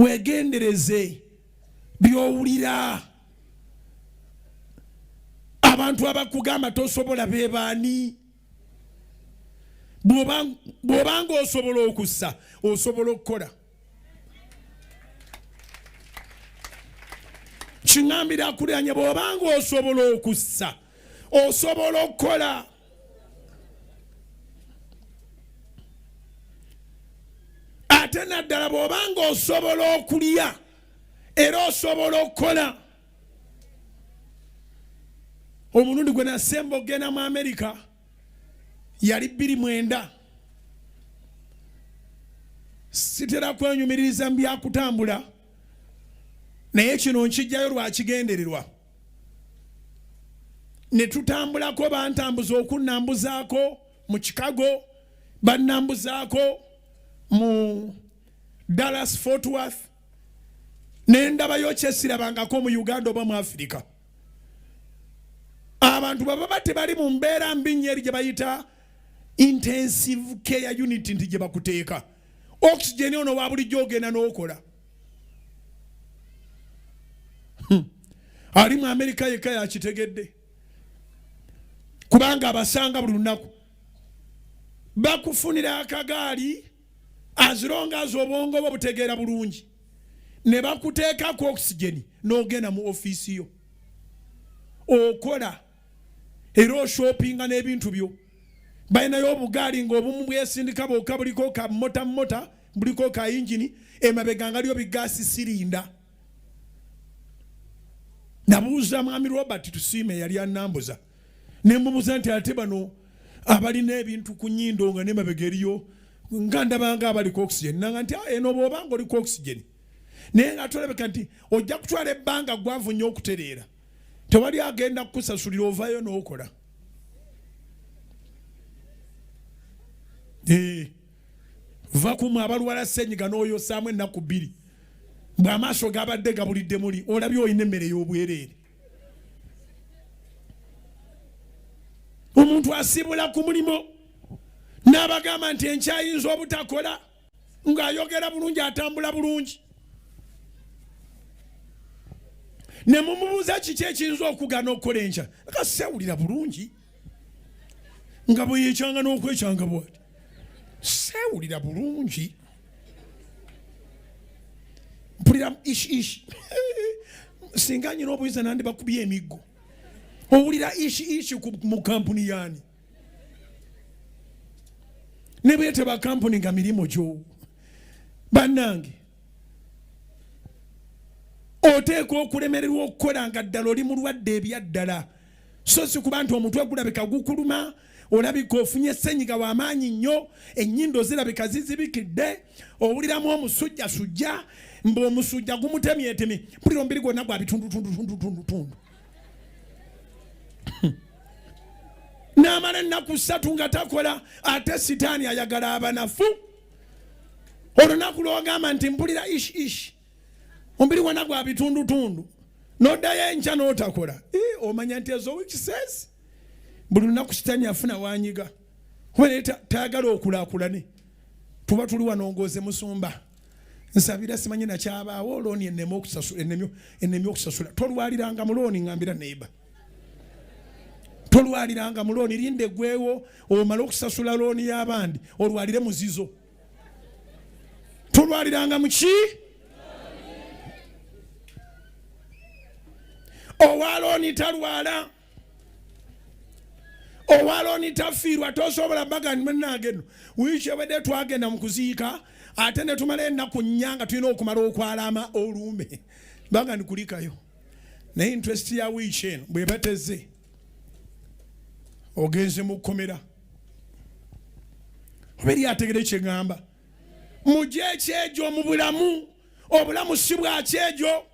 wegendereze byowulira. Abantu abakugamba tosobola bebaani. Bw'obanga osobola okussa osobola okukola. Kiŋŋambira kuliranye bw'obanga osobola okussa osobola okukola. Ate naddala bw'obanga osobola okulya era osobola okukola. Omulundi gwe nasemba okugenda mu Amerika yali 29. Sitera kwenyumiririza mu byakutambula naye kino nkijjayo lwakigendererwa. Ne tutambulako bantambuza okunnambuzaako mu Chicago, bannambuzaako mu Dallas Fort Worth, ne ndabayo kyesirabangako mu Uganda oba mu Africa. Abantu baba tebali mu mbeera mbi nnyo eri gye bayita intensive care unit nti gye bakuteeka. Oxygen ono wa bulijjo ogenda n'okola. Ali mu Amerika yekka yakitegedde. Kubanga abasanga buli lunaku. Bakufunira akagaali as long as obwongo bwo butegeera bulungi. Ne bakuteeka ku oxygen n'ogenda mu ofiisi yo. Okola. Era shoppinga n'ebintu byo. Bayinayo obugaali ng'obumu bwesindika bwokka buliko ka mota buliko ka engine emabega nga lyo bigaasi sirinda. Nabuuza mwami Robert tusiime yali annambuza. Ne mmubuuza nti ate bano abalina ebintu ku nnyindo nga n'emabega eriyo nga ndabanga abaliko oxygen. Nanga nti eno bw'obanga oliko oxygen. Naye nga tolabeka nti ojja kutwala ebbanga gwavu nnyo okutereera. Tewali agenda kukusasulira ovaayo n'okola. Vakumu abalwala ssenyiga n'oyosaamu ennaku 2. Bw'amaaso gabadde gabulidde muli olabye olina emmere y'obwereere. Omuntu asibula ku mulimo n'abagamba nti enkyayinza obutakola ng'ayogera bulungi atambula bulungi. Ne mumubuuza kiki ekiyinza okugaana okukola enkya. Sewulira bulungi nga bwe yeekyanga n'okwekyanga bw'ati. Sewulira bulungi. Mpulira ishi. Singa nyina obuyinza nandi bakubye emiggo. Owulira ishi mu kampuni yaani. Ne beeteba kampuni nga mirimo gyo. Bannange. Oteekwa okulemererwa okukola nga ddala oli mulwadde ebyaddala. So si kuba nti omutwe gulabika gukuluma, olabika ofunye ssenyiga w'amaanyi nnyo, ennyindo zirabika zizibikidde, owuliramu omusujjasujja, ng'omusujja gumutemyetemye, mpulira omubiri gwonna gwa bitundu. N'amala ennaku 3 nga takola, ate sitaani ayagala abanafu. Olunaku lw'ogamba nti mpulira ishi. Omubiri gwonna gwa bitundu. N'oddayo enkya n'otakola. Omanya nti ezo wikisesi. Buli lunaku sitaani afuna wanyiga. Kuba tayagala okulaakulane. Tuba tuli wano ngoze musumba. Nsabira simanyi na kyabaawo looni enneme okusasula. Tolwaliranga mu looni ngambira neiba. Tolwaliranga mu looni linde gwewo omala okusasula looni y'abandi olwalire muzizo. Tolwaliranga mu ki? Owalooni talwala. Owalooni tafiirwa tosobola baga mannageno. Wiiki ewedde twagenda mu kuziika ate ne tumala ennaku 4 nga tulina okumala okwalama olume. Baga ndikulikayo. Naye interest ya wiiki eno bwe bateze. Ogenze mu kkomera. Oberi ategere kye ngamba. Mujje ekyeejo mu bulamu. Obulamu si bwa kyeejo.